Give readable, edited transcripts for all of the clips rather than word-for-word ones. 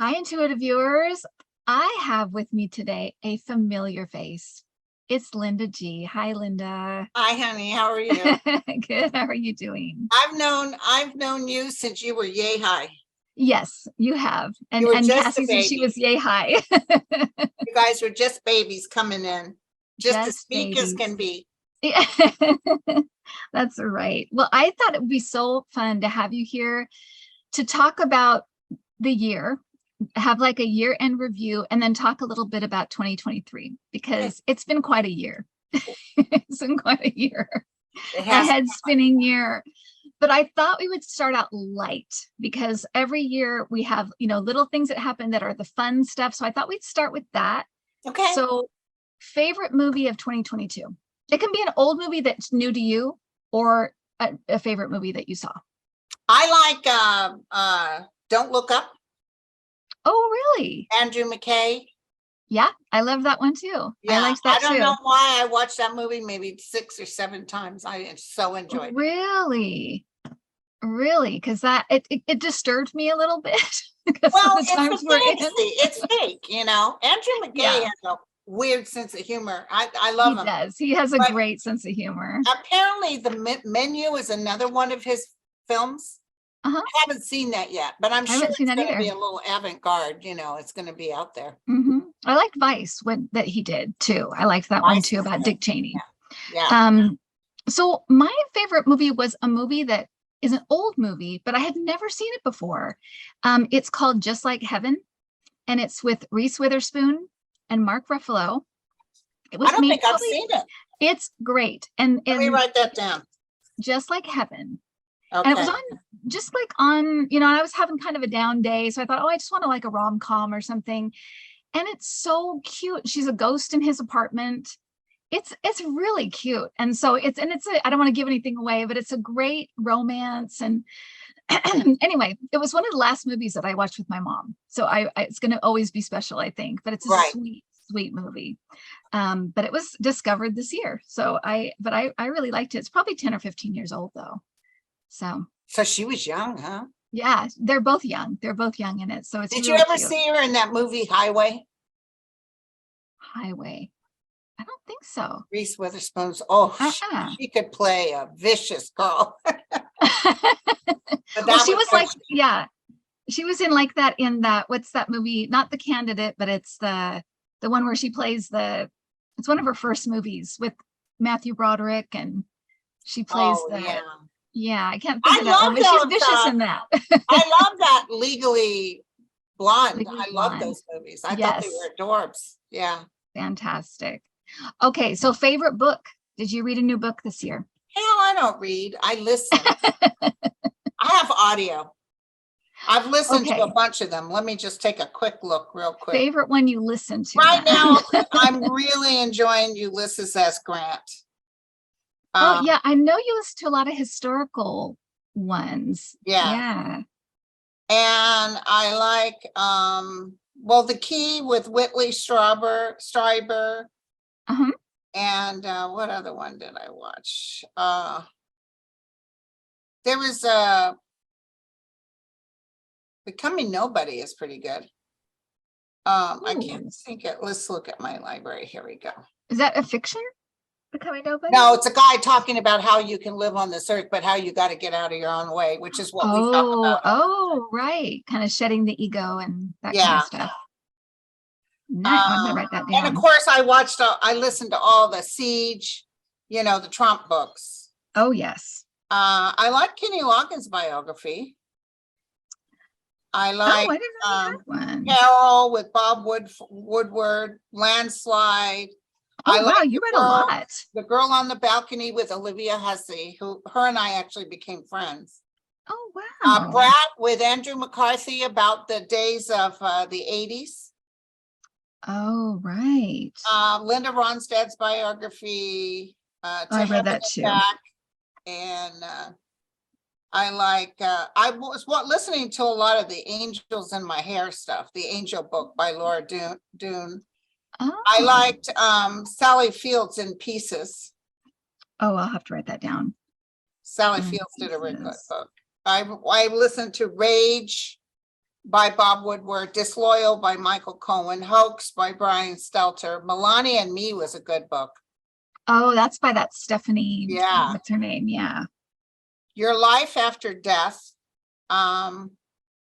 Hi, Intuitive viewers. I have with me today a familiar face. It's Linda G. Hi, Linda. Hi, honey. How are you? Good. How are you doing? I've known you since you were yay high. Yes, you have. And You were just Cassie a said she baby. was yay high. You guys were just babies coming in, just as meek as can be. Yeah. That's right. Well, I thought it would be so fun to have you here to talk about the year, have like a year-end review, and then talk a little bit about 2023 because it's been quite a year. It's been quite a year, It a has head-spinning year. But I thought we would start out light because every year we have, little things that happen that are the fun stuff. So I thought we'd start with that. okay. So, favorite movie of 2022. It can be an old movie that's new to you or a favorite movie that you saw. I like Don't Look Up. Oh, really? Andrew McKay. Yeah, I love that one too. Yeah, I liked that too. I don't know why I watched that movie maybe 6 or 7 times. I so enjoyed it. Really? Because that it disturbed me a little bit. Well, it's fake, Andrew McKay Yeah. has a weird sense of humor. I love him. He does. He has a great sense of humor. Apparently, The Menu is another one of his films. Uh-huh. I haven't seen that yet, but I'm sure it's going to be a little avant-garde. It's going to be out there. Mm-hmm. I liked Vice, that he did too. I liked that one too about Dick Cheney. Yeah. So my favorite movie was a movie that is an old movie, but I had never seen it before. It's called Just Like Heaven, and it's with Reese Witherspoon and Mark Ruffalo. I don't think I've seen it. It's great. And let me write that down. Just Like Heaven. Okay. And it was on, I was having kind of a down day. So I thought, I just want to like a rom-com or something. And it's so cute. She's a ghost in his apartment. It's really cute. And so I don't want to give anything away, but it's a great romance. And anyway, it was one of the last movies that I watched with my mom. So it's going to always be special, I think, but it's a sweet, sweet movie. But it was discovered this year. So I really liked it. It's probably 10 or 15 years old though. So she was young, huh? Yeah, they're both young. They're both young in it. So it's Did really you ever cute. see her in that movie Highway? Highway? I don't think so. Reese Witherspoon's she could play a vicious girl. Well, she was like, she was in that, what's that movie? Not The Candidate, but it's the one where she plays it's one of her first movies with Matthew Broderick, and she plays I can't think of that one, but she's vicious in that. I love that Legally Blonde. I love those movies. I thought they were adorbs. Yeah. Fantastic. Okay, so favorite book. Did you read a new book this year? Hell, I don't read. I listen. I have audio. I've listened to a bunch of them. Let me just take a quick look real quick. Favorite one you listen to? Right now, I'm really enjoying Ulysses S. Grant. I know you listen to a lot of historical ones. Yeah. And I like The Key with Whitley Strieber. Uh-huh. And what other one did I watch? There was Becoming Nobody is pretty good. I can't think it. Let's look at my library. Here we go. Is that a fiction? Becoming Nobody? No, it's a guy talking about how you can live on this earth, but how you got to get out of your own way, which is what we talk about. Oh, right. Kind of shedding the ego and that kind of stuff. Nice. I'm gonna write that down. And of course, I listened to all the Siege, the Trump books. Oh, yes. I like Kenny Loggins' biography. I like I didn't know that one. Carol with Bob Woodward, Landslide. Oh, wow, you read a lot. The Girl on the Balcony with Olivia Hussey, her and I actually became friends. Oh, wow. Brat with Andrew McCarthy about the days of the 80s. Oh, right. Linda Ronstadt's biography. I read that too. And I like, I was listening to a lot of the Angels in My Hair stuff, the Angel book by Laura Doon. Oh. I liked Sally Fields in Pieces. Oh, I'll have to write that down. Sally Fields did a really good book. I listened to Rage by Bob Woodward, Disloyal by Michael Cohen, Hoax by Brian Stelter. Melania and Me was a good book. Oh, that's by that Stephanie. Yeah. What's her name? Yeah. Your Life After Death.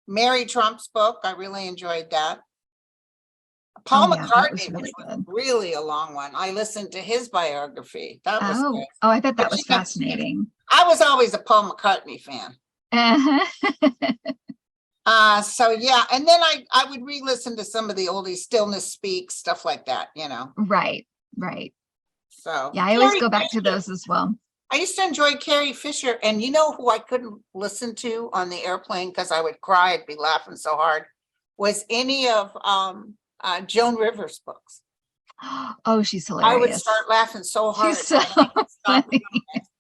Mary Trump's book. I really enjoyed that. Paul Yeah, that was McCartney, really which was good. really a long one. I listened to his biography. That was good. Oh, I thought that But, was fascinating. I was always a Paul McCartney fan. So yeah, and then I would re-listen to some of the oldies, Stillness Speaks, stuff like that, Right. So Yeah, I always Carrie go back to Fisher. those as well. I used to enjoy Carrie Fisher, and you know who I couldn't listen to on the airplane because I would cry, I'd be laughing so hard, was any of Joan Rivers' books. Oh, she's I would hilarious. start laughing so hard She's so funny.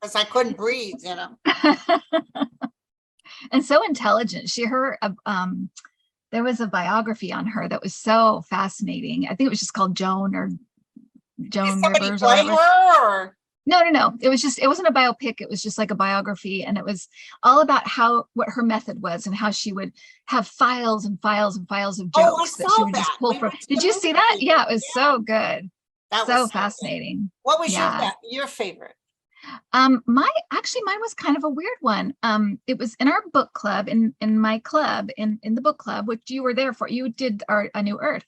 because I couldn't breathe, And so intelligent. There was a biography on her that was so fascinating. I think it was just called Joan Did somebody Rivers or play whatever. her or? No. It wasn't a biopic. It was just like a biography. And it was all about what her method was and how she would have files and files and files of Oh, I jokes that saw she would just that. pull We from. went to Did the you see that? movie. Yeah, it was so good. That was So so good. fascinating. What was Yeah. your favorite? Mine was kind of a weird one. It was in our book club, in my club, in the book club, which you were there for. You did A New Earth.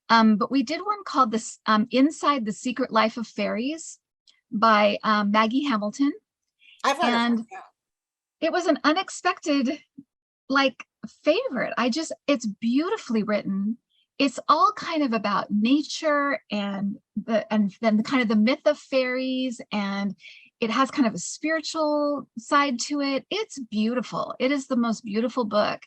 But we did one called this Inside the Secret Life of Fairies by Maggie Hamilton. I've heard And of her. it was an unexpected favorite. It's beautifully written. It's all kind of about nature and then the kind of the myth of fairies, and it has kind of a spiritual side to it. It's beautiful. It is the most beautiful book.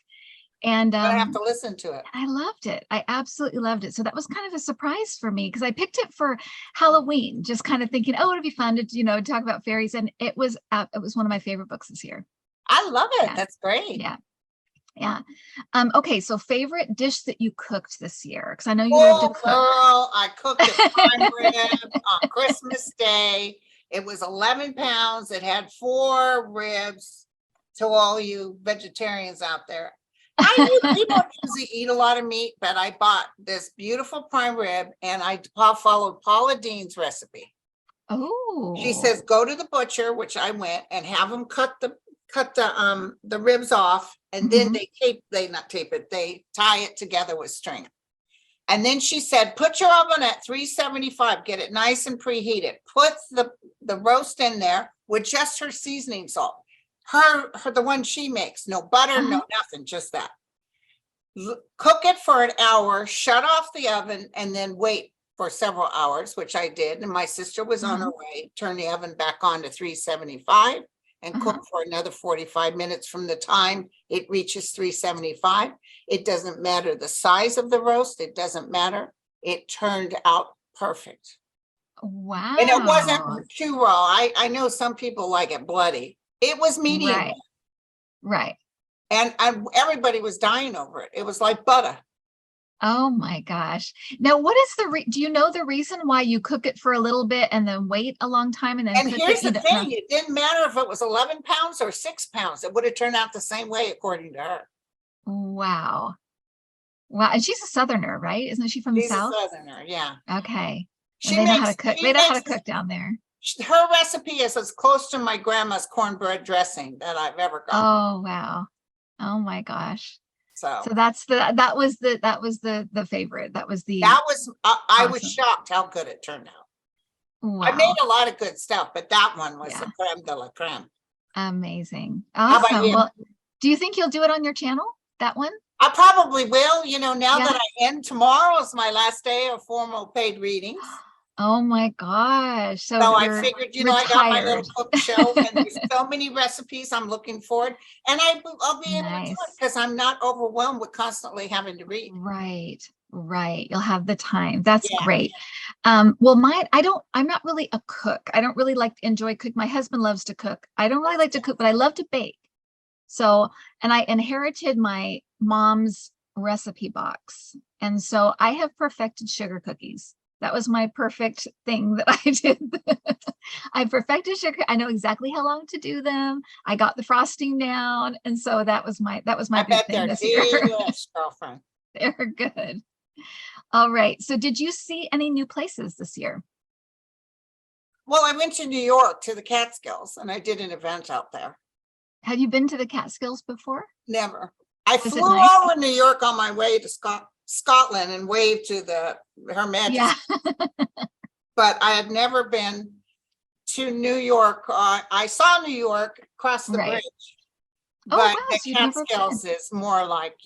And I have to listen to it. I loved it. I absolutely loved it. So that was kind of a surprise for me because I picked it for Halloween, just kind of thinking, oh, it'd be fun to, talk about fairies. And it was one of my favorite books this year. I love it. Yeah. That's great. Yeah. Okay. So favorite dish that you cooked this year? Because I know you love to cook. Girl, I cooked a prime rib on Christmas Day. It was 11 pounds. It had 4 ribs. To all you vegetarians out there. We don't usually eat a lot of meat, but I bought this beautiful prime rib and I followed Paula Dean's recipe. Oh. She says, go to the butcher, which I went, and have them cut the ribs off, and then they tie it together with string. And then she said, put your oven at 375, get it nice and preheated. Put the roast in there with just her seasoning salt. The one she makes, no butter, no nothing, just that. Cook it for an hour, shut off the oven, and then wait for several hours, which I did. And my sister was on her way. Turn the oven back on to 375 and cook for another 45 minutes from the time it reaches 375. It doesn't matter the size of the roast. It doesn't matter. It turned out perfect. Wow. And it wasn't too raw. I know some people like it bloody. It was medium. Right. And everybody was dying over it. It was like butter. Oh my gosh. Now, what is do you know the reason why you cook it for a little bit and then wait a long time and then And cook here's it? the thing, it didn't matter if it was 11 pounds or 6 pounds. It would have turned out the same way, according to her. Wow. And she's a Southerner, right? Isn't she from the South? She's a Southerner, yeah. Okay. And they know how to cook. They know how to cook down there. Her recipe is as close to my grandma's cornbread dressing that I've ever got. Oh, wow. Oh my gosh. So that was the favorite. I was shocked how good it turned out. Wow. I made a lot of good stuff, but that one was the creme de la creme. Amazing. Awesome. Well, do you think you'll do it on your channel? That one? I probably will, now that I end, tomorrow is my last day of formal paid readings. Oh my gosh. So I figured, I got my little bookshelf and there's so many recipes I'm looking forward. And I'll be able to do it because I'm not overwhelmed with constantly having to read. Right. You'll have the time. That's great. Well, I'm not really a cook. I don't really enjoy cook. My husband loves to cook. I don't really like to cook, but I love to bake. So, and I inherited my mom's recipe box. And so I have perfected sugar cookies. That was my perfect thing that I did. I perfected sugar. I know exactly how long to do them. I got the frosting down. And so that was my I big bet thing they're this year. delish, girlfriend. They're good. All right. So did you see any new places this year? Well, I went to New York to the Catskills and I did an event out there. Have you been to the Catskills before? Never. I Was flew it nice? over New York on my way to Scotland and waved to Her Majesty, Yeah. but I had never been to New York. I saw New York across the Right. bridge, Oh, but wow. the So you've never been. Catskills is more like,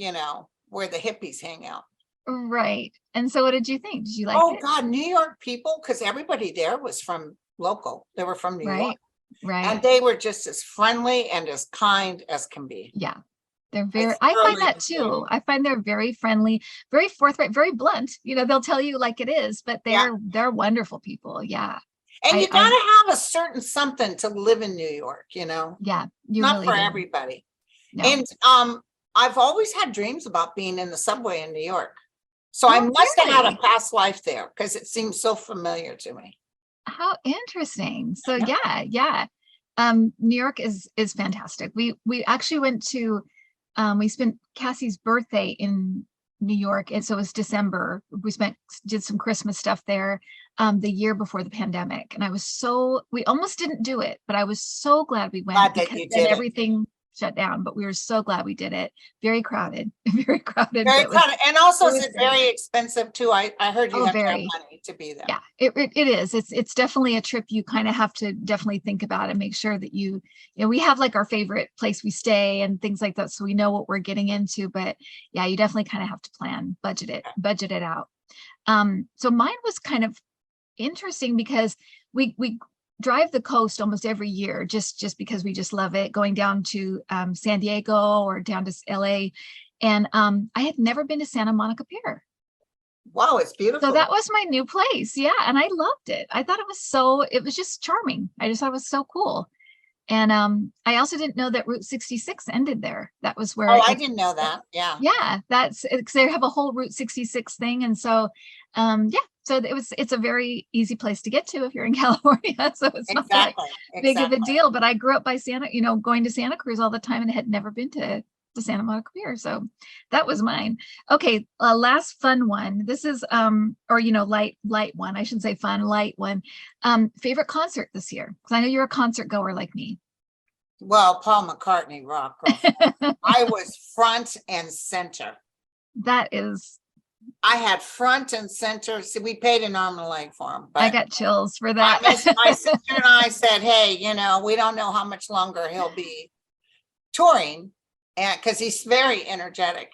where the hippies hang out. Right. And so what did you think? Did you like Oh it? God, New York people, because everybody there was from local. They were from New York. Right. Right. And they were just as friendly and as kind as can be. Yeah. They're I I find thoroughly that enjoyed too. it. I find they're very friendly, very forthright, very blunt. They'll tell you like it is, but Yeah. they're wonderful people. Yeah. And you I gotta have a certain something to live in New York, yeah, you not really for do. everybody. No. And I've always had dreams about being in the subway in New York. So I Oh, must have had a really? past life there because it seems so familiar to me. How interesting. So Yeah. yeah, yeah. New York is fantastic. We actually went to we spent Cassie's birthday in New York, and so it was December. Did some Christmas stuff there the year before the pandemic. And we almost didn't do it, but I was so glad we went Glad that because you then did it. everything shut down. But we were so glad we did it. Very crowded, very crowded, but Very crowded. And also, it is was it great. very expensive too? I heard you Oh, have to have very. money to be there. Yeah, it is. It's definitely a trip you kind of have to definitely think about and make sure that we have like our favorite place we stay and things like that. So we know what we're getting into, but yeah, you definitely kind of have to budget it out. So mine was kind of interesting because we drive the coast almost every year just because we just love it, going down to San Diego or down to LA. And I had never been to Santa Monica Pier. Wow, it's So beautiful. that was my new place. Yeah. And I loved it. I thought it was just charming. I just thought it was so cool. And I also didn't know that Route 66 ended there. That was where Oh, I didn't know that. Yeah. yeah, that's because they have a whole Route 66 thing. And so yeah, so it's a very easy place to get to if you're in California. So it's not that big of a Exactly. deal. But I grew up by going to Santa Cruz all the time and had never been to Santa Monica Pier. So that was mine. Okay, last fun one. This is or light one. I shouldn't say fun, light one. Favorite concert this year? Because I know you're a concert goer like me. Well, Paul McCartney rock. I was front and center. That is, I had front and center. See, we paid an arm and a leg for him, I but got chills for that. my sister and I said, hey, we don't know how much longer he'll be touring, and because he's very energetic.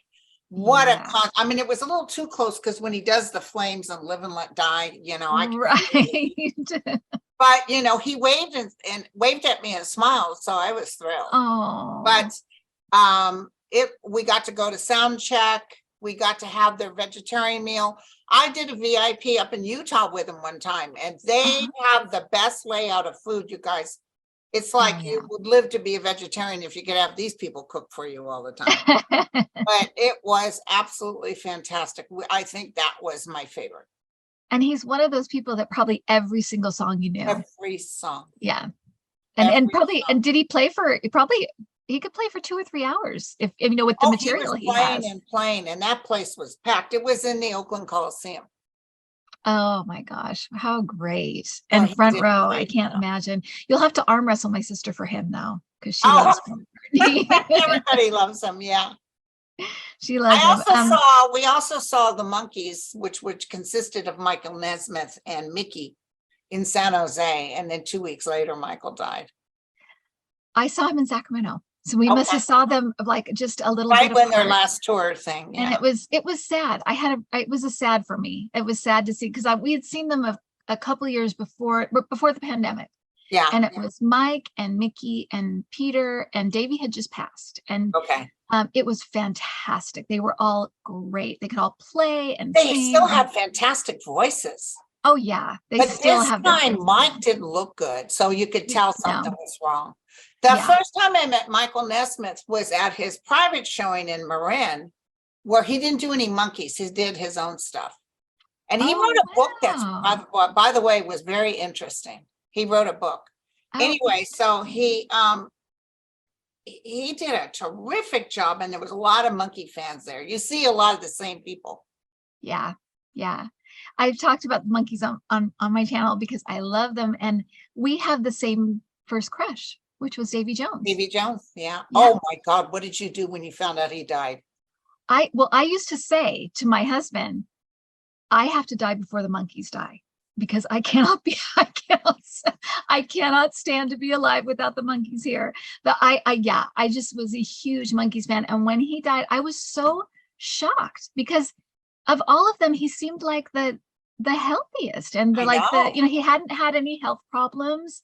What Yeah. I mean, it was a little too close because when he does the flames and Live and Let Die, I can Right. but he waved and waved at me and smiled, so I was thrilled. Oh. But we got to go to sound check. We got to have their vegetarian meal. I did a VIP up in Utah with them one time, and they have the best layout of food, you guys. It's like you would live to be a vegetarian if you could have these people cook for you all the time. But it was absolutely fantastic. I think that was my favorite. And he's one of those people that probably every single song you knew. Every song. Yeah. And probably, song. and did he play he could play for 2 or 3 hours if with the material he has. Playing, and that place was packed. It was in the Oakland Coliseum. Oh my gosh, how great. Oh, And he front did row, I great, can't imagine. You'll have to arm wrestle my sister for him now because she Oh. loves Paul McCartney. Everybody loves him. Yeah. She loves him. We also saw the Monkees, which consisted of Michael Nesmith and Mickey in San Jose. And then 2 weeks later, Michael died. I saw him in Sacramento. So we must have saw them like just a little right bit when apart. their last tour thing. Yeah. And it was sad. It was a sad for me. It was sad to see because we had seen them a couple of years before the pandemic. Yeah. And it was Mike and Mickey and Peter, and Davey had just passed. And it was fantastic. They were all great. They could all play and they sing. Still have fantastic voices. Oh yeah. But still have time Mike didn't look good. So you could tell something was wrong. The first time I met Michael Nesmith was at his private showing in Marin, where he didn't do any Monkees. He did his own stuff. And he wrote Oh, a book that's, wow. by the way, was very interesting. He wrote a book. Oh, Anyway, so he did a terrific job, and there was a lot of monkey fans there. You see a lot of the same people. yeah. Yeah. I've talked about the monkeys on my channel because I love them. And we have the same first crush, which was Davy Jones. Davy Jones, yeah. Yeah. Oh my God, what did you do when you found out he died? I used to say to my husband, I have to die before the monkeys die because I cannot stand to be alive without the monkeys here. But yeah, I just was a huge monkeys fan. And when he died, I was so shocked because of all of them, he seemed like the healthiest and I the, know. you know, he hadn't had any health problems.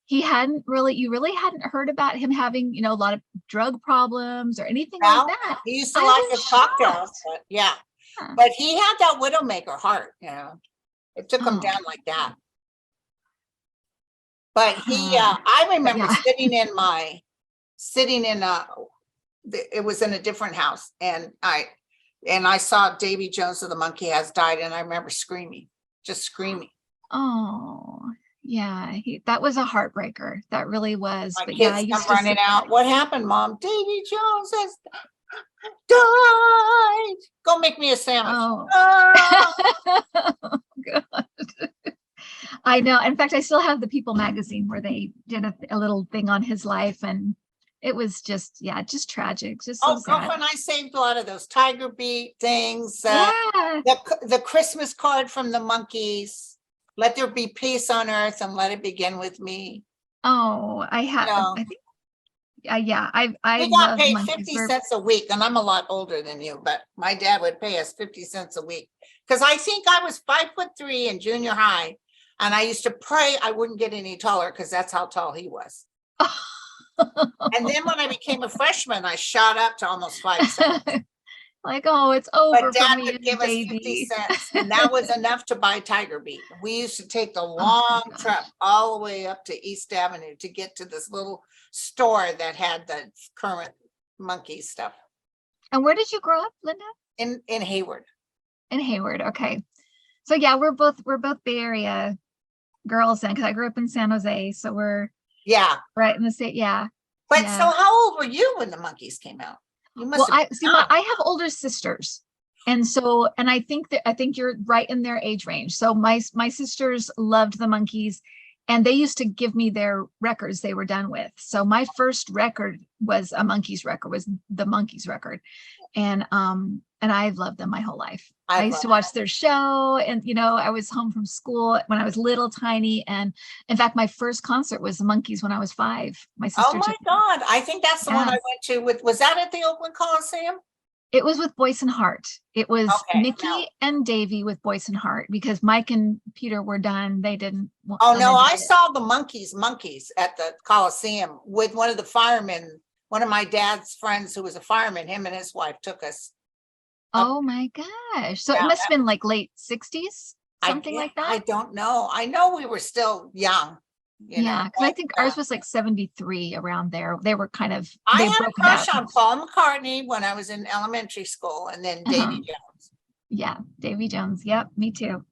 He hadn't really, you really hadn't heard about him having, you know, a lot of drug problems or anything like Well, that. he used to I like was his cocktails, shocked. but yeah. Huh. But he had that widowmaker heart, you know. It took him Oh, down like that. But huh. I But remember yeah. sitting in it was in a different house, and I saw Davy Jones of the Monkey Has Died, and I remember screaming, just screaming. Oh, yeah. That was a heartbreaker. That really was. My But yeah, I kids come used to running sit out. there. What happened, Mom? Davy Jones has died. Go make me a sandwich. Oh. Ah. God. I know. In fact, I still have the People magazine where they did a little thing on his life, and it was just, yeah, just tragic, just so Oh, sad. girlfriend, I saved a lot of those Tiger Beat things. Yeah. The Christmas card from the Monkees. Let there be peace on earth and let it begin with me. Oh, I You have. know, I think. Yeah. I we got love the paid monkeys. 50 cents a week, and I'm a lot older than you, but my dad would pay us 50 cents a week. Because I think I was 5'3" in junior high, and I used to pray I wouldn't get any taller because that's how tall he was. And then when I became a freshman, I shot up to almost 5'7". Like, oh, it's But over for dad me would and give us 50 Davy. cents, and that was enough to buy Tiger Beat. We used to take the Oh my long trip gosh. all the way up to East Avenue to get to this little store that had the current monkey stuff And where did you grow up, Linda? in Hayward. In Hayward. Okay. So yeah, we're both Bay Area girls then, because I grew up in San Jose. So we're Yeah. right in the state. Yeah. But so Yeah. how old were you when the monkeys came out? You must Well, have I been see young. I have older sisters. And I think you're right in their age range. So my sisters loved the monkeys and they used to give me their records they were done with. So my first record was a monkeys record, was the monkeys record. And I've loved them my whole life. I I used love to watch their show and I was home from school when I was little tiny. And in fact, my first concert was the Monkeys when I was 5. My Oh sister my took me. God. I think that's the one I Yeah. went to with, was that at the Oakland Coliseum? It was with Boyce and Hart. It was Okay. No. Mickey and Davy with Boyce and Hart because Mike and Peter were done. They didn't Oh come no, into I it. saw the monkeys at the Coliseum with one of the firemen, one of my dad's friends who was a fireman. Him and his wife took us up. Oh my gosh. So it Yeah, must have been like late 60s, something like I that. don't know. I know we were still young, Yeah, because I but think ours was like 73 around there. They were I they've had a broken crush out. on Paul McCartney when I was in elementary school, and then Uh-huh. Davy Jones. Yeah, Davy Jones. Yep, me too.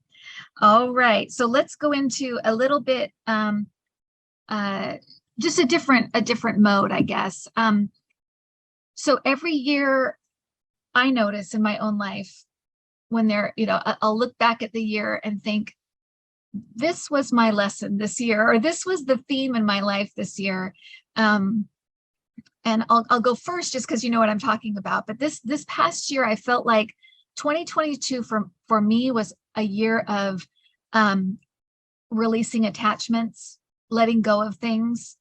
All right. So let's go into a little bit uh just a different mode, I guess. So every year I notice in my own life when I'll look back at the year and think, this was my lesson this year, or this was the theme in my life this year. And I'll go first just because you know what I'm talking about. But this past year, I felt like 2022 for me was a year of releasing attachments, letting go of things.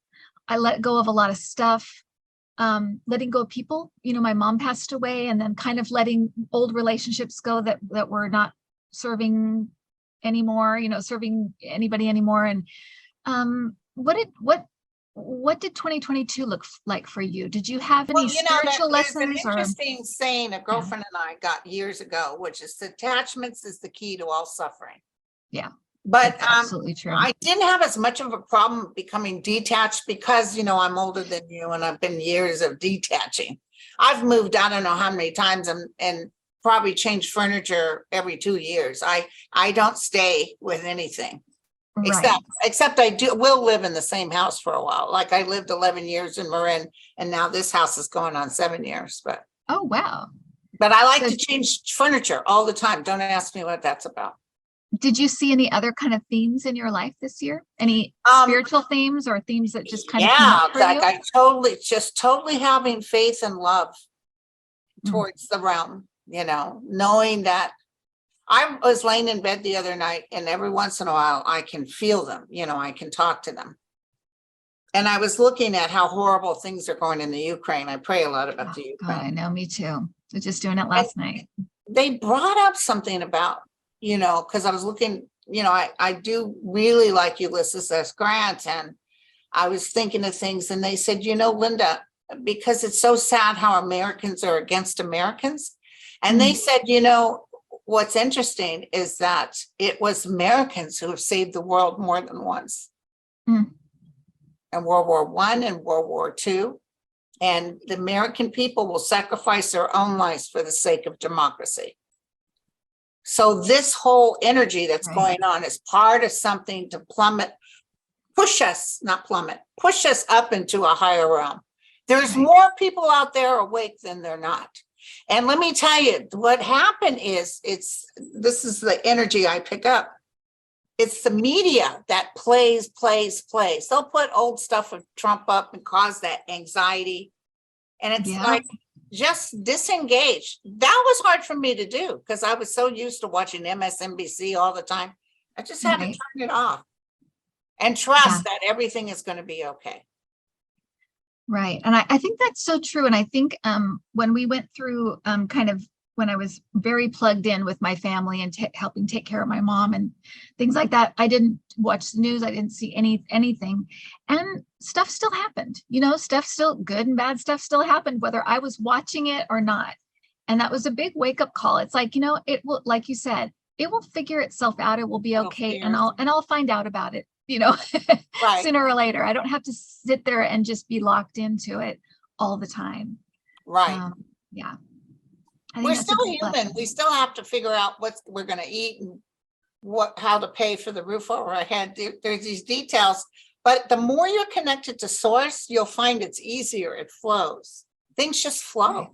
I let go of a lot of stuff, letting go of people. My mom passed away, and then kind of letting old relationships go that were not serving anymore, serving anybody anymore. And what did 2022 look like for you? Did you have Well, any that spiritual there's an lessons or interesting saying a yeah, girlfriend and I got years ago, which is attachments is the key to all suffering. yeah, But that's absolutely true. I didn't have as much of a problem becoming detached because, I'm older than you and I've been years of detaching. I've moved, I don't know how many times, and probably change furniture every 2 years. I don't stay with anything. Right. Except I will live in the same house for a while. Like I lived 11 years in Marin, and now this house is going on 7 years. Oh, wow. But I like So to change furniture all the time. Don't ask me what that's about. did you see any other kind of themes in your life this year? Any Um, spiritual themes or themes that just kind of came yeah, up for like you? I totally having faith and love Mm. towards the realm, knowing that I was laying in bed the other night, and every once in a while I can feel them, I can talk to them. And I was looking at how horrible things are going in the Ukraine. I pray a lot about Oh, the God, I Ukraine. know, me too. I was just doing it And last night. they brought up something about, because I was looking, I do really like Ulysses S. Grant, and I was thinking of things, and they said, Linda, because it's so sad how Americans are against Americans. And they Mm. said, what's interesting is that it was Americans who have saved the world more than once. Mm. In World War I and World War II. And the American people will sacrifice their own lives for the sake of democracy. So this whole energy that's Right. going on is part of something to push us up into a higher realm. There's Right. more people out there awake than they're not. And let me tell you, what happened is this is the energy I pick up. It's the media that plays. They'll put old stuff of Trump up and cause that anxiety. And it's Yeah. like, just disengage. That was hard for me to do because I was so used to watching MSNBC all the time. I just had to Right. turn it off and Yeah. trust that everything is going to be okay. Right. And I think that's so true. And I think when we went through kind of when I was very plugged in with my family and helping take care of my mom and things like that, I didn't watch the news. I didn't see anything. And stuff still happened. Stuff still, good and bad stuff still happened, whether I was watching it or not. And that was a big wake up call. It's like, it will, like you said, it will figure itself out. It will be okay. And I'll find out about it, Right. sooner or later. I don't have to sit there and just be locked into it all the time. Right. Yeah. We're still human. We still have to figure out what we're going to eat and how to pay for the roof over our head. There's these details, but the more you're connected to source, you'll find it's easier. It flows. Things just flow. Right.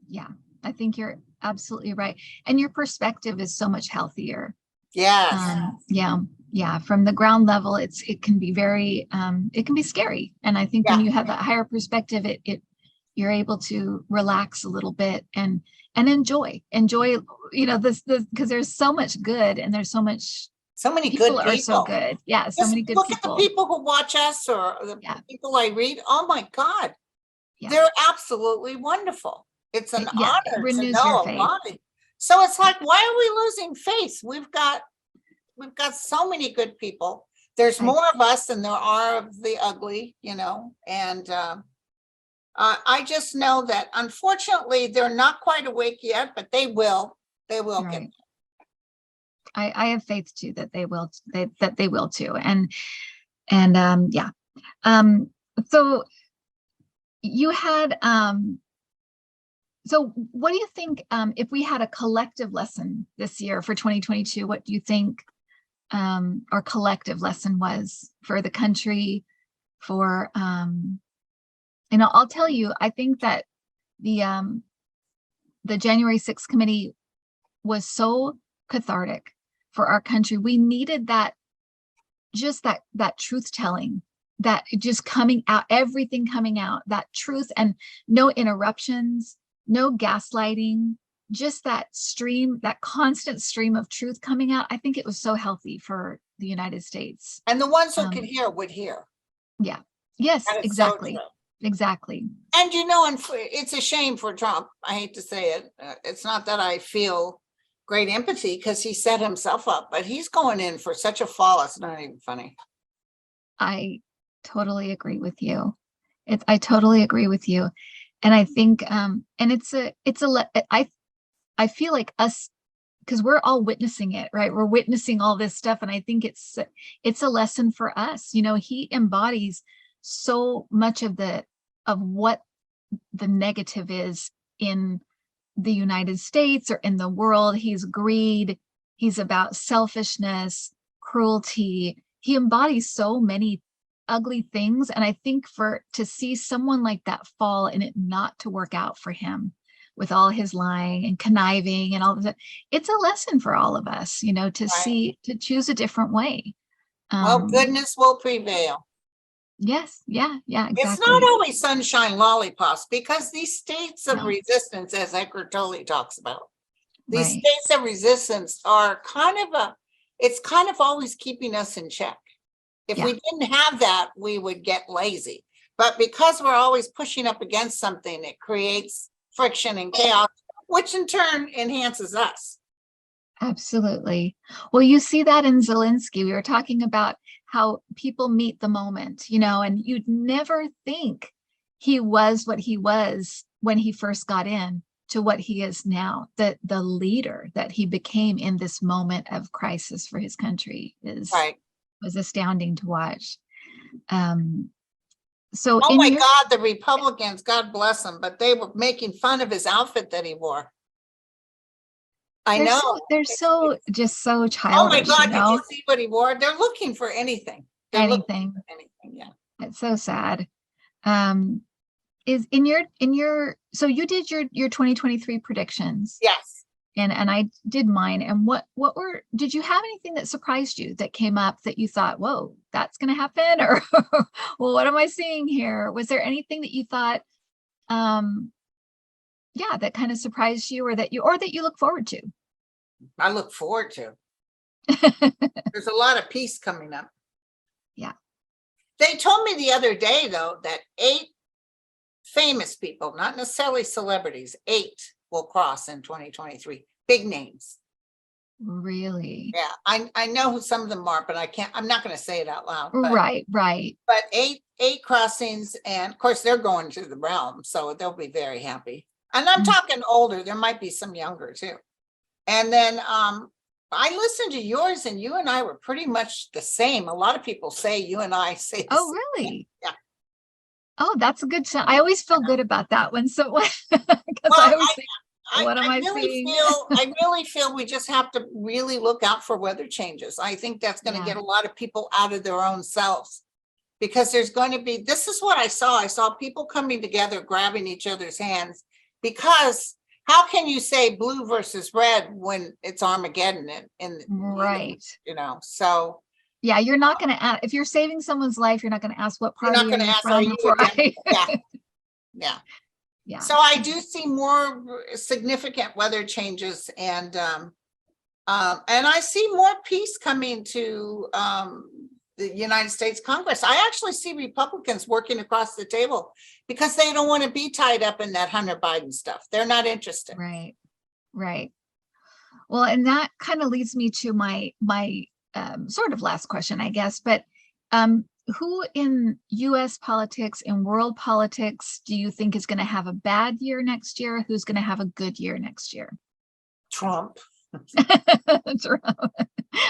Yeah, I think you're absolutely right. And your perspective is so much healthier. Yes. Yeah. From the ground level, it can be very, it can be scary. And I think when you have that higher perspective, you're able to relax a little bit and enjoy, this, because there's so much good and there's so many good people are so good. Yeah. So many good look people. At the people who watch us or the people I read. Oh my God. Yeah. They're absolutely wonderful. It's an honor to know your a faith. lot. So it's like, why are we losing faith? We've got so many good people. There's more of us than there are of the ugly, and I just know that unfortunately they're not quite awake yet, but they will. They will get there. I have faith too that they will. That they will too. And yeah. So you had so what do you think if we had a collective lesson this year for 2022? What do you think our collective lesson was for the country? For I'll tell you, I think that the January 6th committee was so cathartic for our country. We needed that, just that truth telling, that just coming out, everything coming out, that truth, and no interruptions, no gaslighting, just that constant stream of truth coming out. I think it was so healthy for the United States. And the ones who could hear would hear. Yeah. Yes, exactly. So exactly. And it's a shame for Trump. I hate to say it. It's not that I feel great empathy because he set himself up, but he's going in for such a fall. It's not even funny. I totally agree with you. I totally agree with you. And I think, and I feel like us, because we're all witnessing it, right? We're witnessing all this stuff. And I think it's a lesson for us. He embodies so much of what the negative is in the United States or in the world. He's greed. He's about selfishness, cruelty. He embodies so many ugly things. And I think to see someone like that fall and it not to work out for him with all his lying and conniving and all of that, it's a lesson for all of us, Right. to choose a different way. Well, Um, goodness will prevail. yes, yeah, It's not exactly. always sunshine lollipops because these states of No, resistance, as Eckhart Tolle talks about, these right. states of resistance are it's kind of always keeping us in check. If Yeah, we didn't have that, we would get lazy. But because we're always pushing up against something, it creates friction and chaos, which in turn enhances us. absolutely. Well, you see that in Zelensky. We were talking about how people meet the moment, and you'd never think he was what he was when he first got in to what he is now. The leader that he became in this moment of crisis for his country Right. was astounding to watch. Um, so Oh in my your God, the Republicans, God bless them, but they were making fun of his outfit that he wore. I know. they're so just so Oh my childish, God, did you see what he wore? They're looking for anything. They're looking anything. for anything, yeah. It's so sad. Um, is in your so you did your 2023 predictions, Yes. and I did mine. And did you have anything that surprised you that came up that you thought, whoa, that's gonna happen? Or well, what am I seeing here? Was there anything that you thought, um, yeah, that kind of surprised you, or that you look forward to? I look forward to. There's a lot of peace coming up. Yeah. They told me the other day, though, that 8 famous people, not necessarily celebrities, 8 will cross in 2023. Big names. Really? Yeah, I know who some of them are, but I'm not going to say it out loud. Right. But eight crossings, and of course they're going to the realm, so they'll be very happy. And I'm Mm. talking older. There might be some younger too. And then I listened to yours, and you and I were pretty much the same. A lot of people say you and I say the Oh, same thing. really? Yeah. Oh, that's a good sign. I always feel good about that when because I Well, always think, what am I seeing? I really feel we just have to really look out for weather changes. I think that's going to Yeah. get a lot of people out of their own selves, because there's going to be, this is what I saw. I saw people coming together, grabbing each other's hands, because how can you say blue versus red when it's Armageddon and Right. so Yeah, you're not going to ask if you're saving someone's life, you're not going to ask what you're not party are going to you ask, are from, you a Democrat? right? Yeah, yeah. Yeah. So I do see more significant weather changes, and I see more peace coming to the United States Congress. I actually see Republicans working across the table because they don't want to be tied up in that Hunter Biden stuff. They're not interested. Right. Well, and that kind of leads me to my sort of last question, I guess. But who in U.S. politics and world politics do you think is going to have a bad year next year? Who's going to have a good year next year? Trump.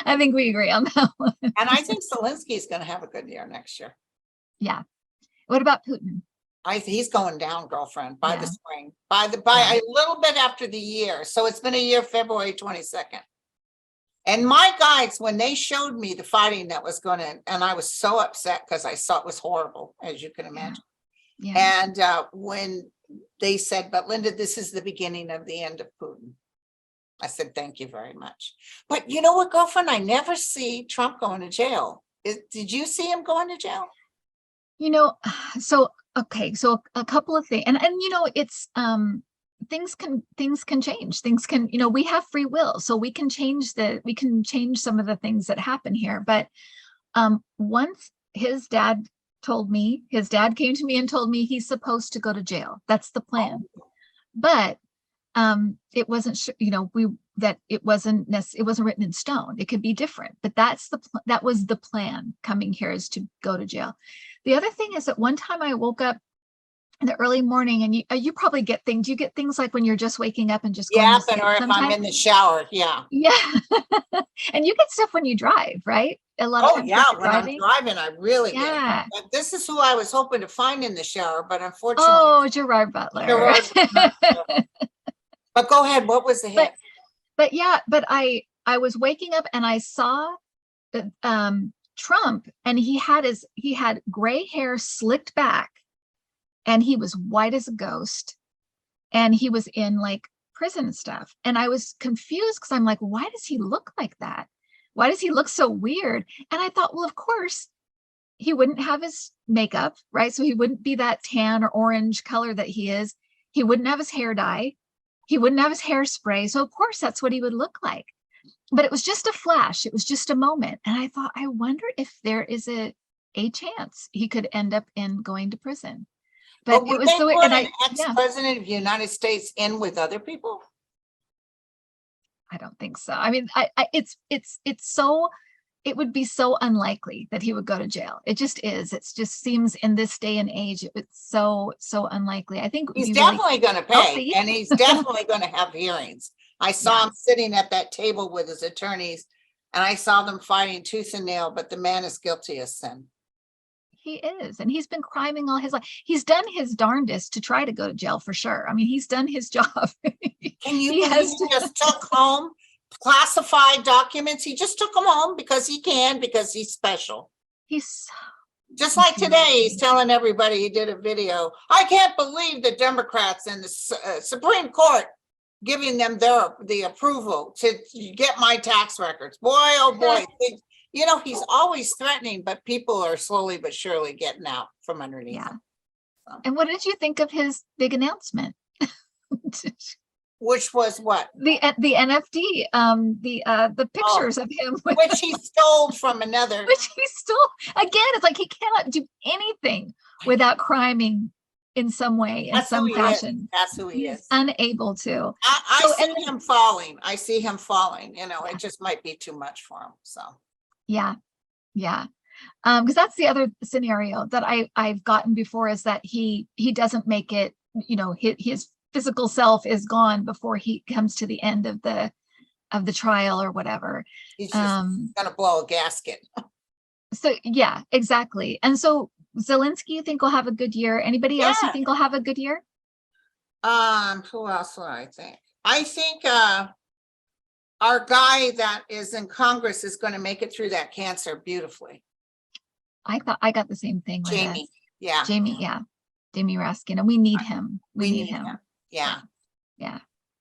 I think we agree on that one. And I think Zelensky is going to have a good year next year. Yeah. What about Putin? He's going down, girlfriend, by the Yeah. spring, by Yeah. a little bit after the year. So it's been a year, February 22nd. And my guides, when they showed me the fighting that was going to, and I was so upset because I saw it was horrible, as you can imagine. Yeah. And when they said, but Linda, this is the beginning of the end of Putin. I said, thank you very much. But you know what, girlfriend? I never see Trump going to jail. Did you see him going to jail? So okay, so a couple of things, and it's things can change. Things can, we have free will, so we can change some of the things that happen here. But once his dad came to me and told me he's supposed to go to jail. That's the plan. But it wasn't it wasn't written in stone. It could be different, but that was the plan coming here, is to go to jail. The other thing is that one time I woke up in the early morning, and you probably get things. You get things like when you're just waking up and just going to sleep or if I'm sometimes. in the shower, yeah. Yeah. And you get stuff when you drive, right? A lot of times when you're when driving. I'm driving, I really Yeah. get it. But this is who I was hoping to find in the shower, but unfortunately, Oh, Gerard Butler. Gerard was not there. But go ahead. What was the hit? But yeah, but I was waking up and I saw Trump, and he had gray hair slicked back, and he was white as a ghost, and he was in like prison stuff. And I was confused because I'm like, why does he look like that? Why does he look so weird? And I thought, well, of course, he wouldn't have his makeup, right? So he wouldn't be that tan or orange color that he is. He wouldn't have his hair dye. He wouldn't have his hairspray. So of course that's what he would look like. But it was just a flash. It was just a moment. And I thought, I wonder if there is a chance he could end up in going to prison. But it was so, and an ex-president of the United States in with other people? I don't think so. I mean, it's so, it would be so unlikely that he would go to jail. It just is. It just seems in this day and age, it's so unlikely. I think he's definitely going to pay, and he's definitely going to have hearings. I saw him sitting at that table with his attorneys, and I saw them fighting tooth and nail, but the man is guilty as sin. He is, and he's been criming all his life. He's done his darndest to try to go to jail for sure. I mean, he's done his job. Can you believe he just took home classified documents? He just took them home because he can, because he's special. He's just like today, he's telling everybody, he did a video. I can't believe the Democrats and the Supreme Court giving them the approval to get my tax records. Boy, oh boy. You know, he's always threatening, but people are slowly but surely getting out from underneath him. So. And what did you think of his big announcement? Which was what? The NFD, the pictures of him. Which he stole from another. Which he stole. Again, it's like he cannot do anything without criming in some way, in some fashion. That's who he is. Unable to. I see him falling. I see him falling. You know, it just might be too much for him. So. Yeah. Because that's the other scenario that I've gotten before, is that he doesn't make it, you know, his physical self is gone before he comes to the end of the trial or whatever. He's just gonna blow a gasket. So yeah, exactly. And so Zelensky, you think will have a good year? Anybody else you think will have a good year? Who else would I think? I think our guy that is in Congress is going to make it through that cancer beautifully. I thought I got the same thing. Jamie, Jamie Raskin, and we need him. We need him. Yeah.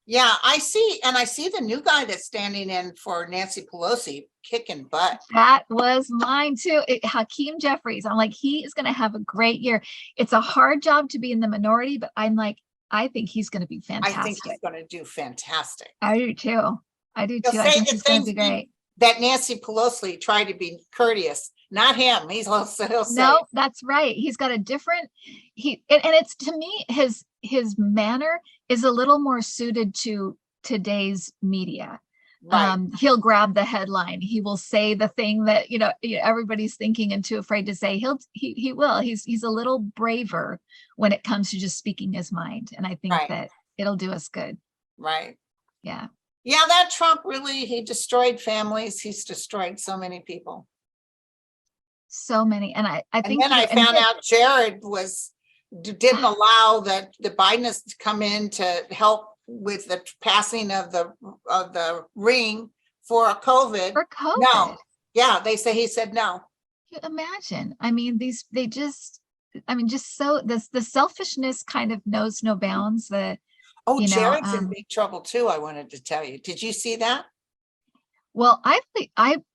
I see the new guy that's standing in for Nancy Pelosi kicking butt. That was mine too. Hakeem Jeffries. I'm like, he is going to have a great year. It's a hard job to be in the minority, but I'm like, I think he's going to be fantastic. I think he's going to do fantastic. I do too. I think he's going to be great. That Nancy Pelosi tried to be courteous, not him. He'll say. No, that's right. He's got a different, and it's, to me, his manner is a little more suited to today's media. Right. He'll grab the headline. He will say the thing that, you know, everybody's thinking and too afraid to say. He will. He's a little braver when it comes to just speaking his mind. And I think that it'll do us good. Right. Yeah. Yeah, that Trump really, he destroyed families. He's destroyed so many people. So many. And I think. And then I found out Jared didn't allow the Bidens to come in to help with the passing of the ring for COVID. For COVID. No. Yeah, he said no. You imagine. I mean, just so the selfishness kind of knows no bounds. Jared's in big trouble too. I wanted to tell you. Did you see that? Well, I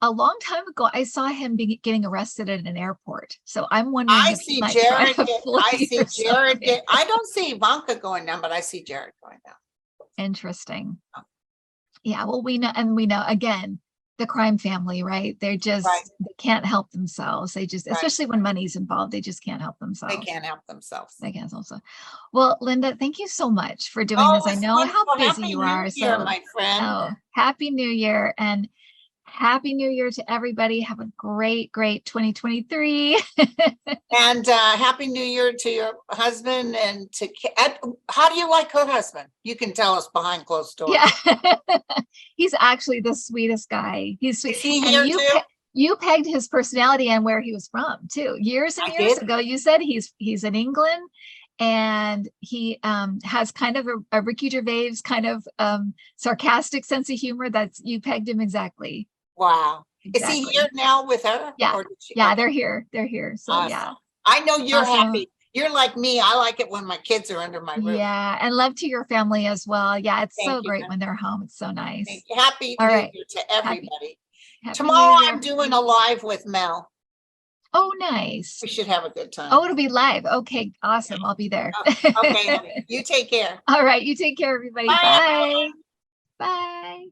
a long time ago, I saw him getting arrested at an airport. So I'm wondering. I see Jared. I don't see Ivanka going down, but I see Jared going down. Interesting. Yeah. Well, we know again, the crime family, right? They're just, they can't help themselves. They just, especially when money's involved, they just can't help themselves. They can't help themselves. Well, Linda, thank you so much for doing this. I know how busy you are. So, my friend. Happy New Year, and Happy New Year to everybody. Have a great 2023. And Happy New Year to your husband and to how do you like her husband? You can tell us behind closed doors. Yeah. He's actually the sweetest guy. He's sweet. Is he here too? You pegged his personality and where he was from too. Years and years ago, you said he's in England, And he has kind of a Ricky Gervais kind of sarcastic sense of humor. That's, you pegged him exactly. Wow. Is he Exactly. here now with her? Yeah. Or did she? Yeah, Okay, they're here. They're here. So yeah. awesome. I know you're Awesome. happy. You're like me. I like it when my kids are under my roof. Yeah. And love to your family as well. Yeah, it's Thank so you. great when they're home. It's so Thank nice. you. Happy All New right. Year to Happy, everybody. happy New Tomorrow Year to I'm doing a everybody. live with Mel. Oh, nice. We should have a good Oh, time. it'll be live. Okay, awesome. I'll be there. Oh, okay, honey. You take care. All right. You take care, everybody. Bye, Bye. everyone. Bye.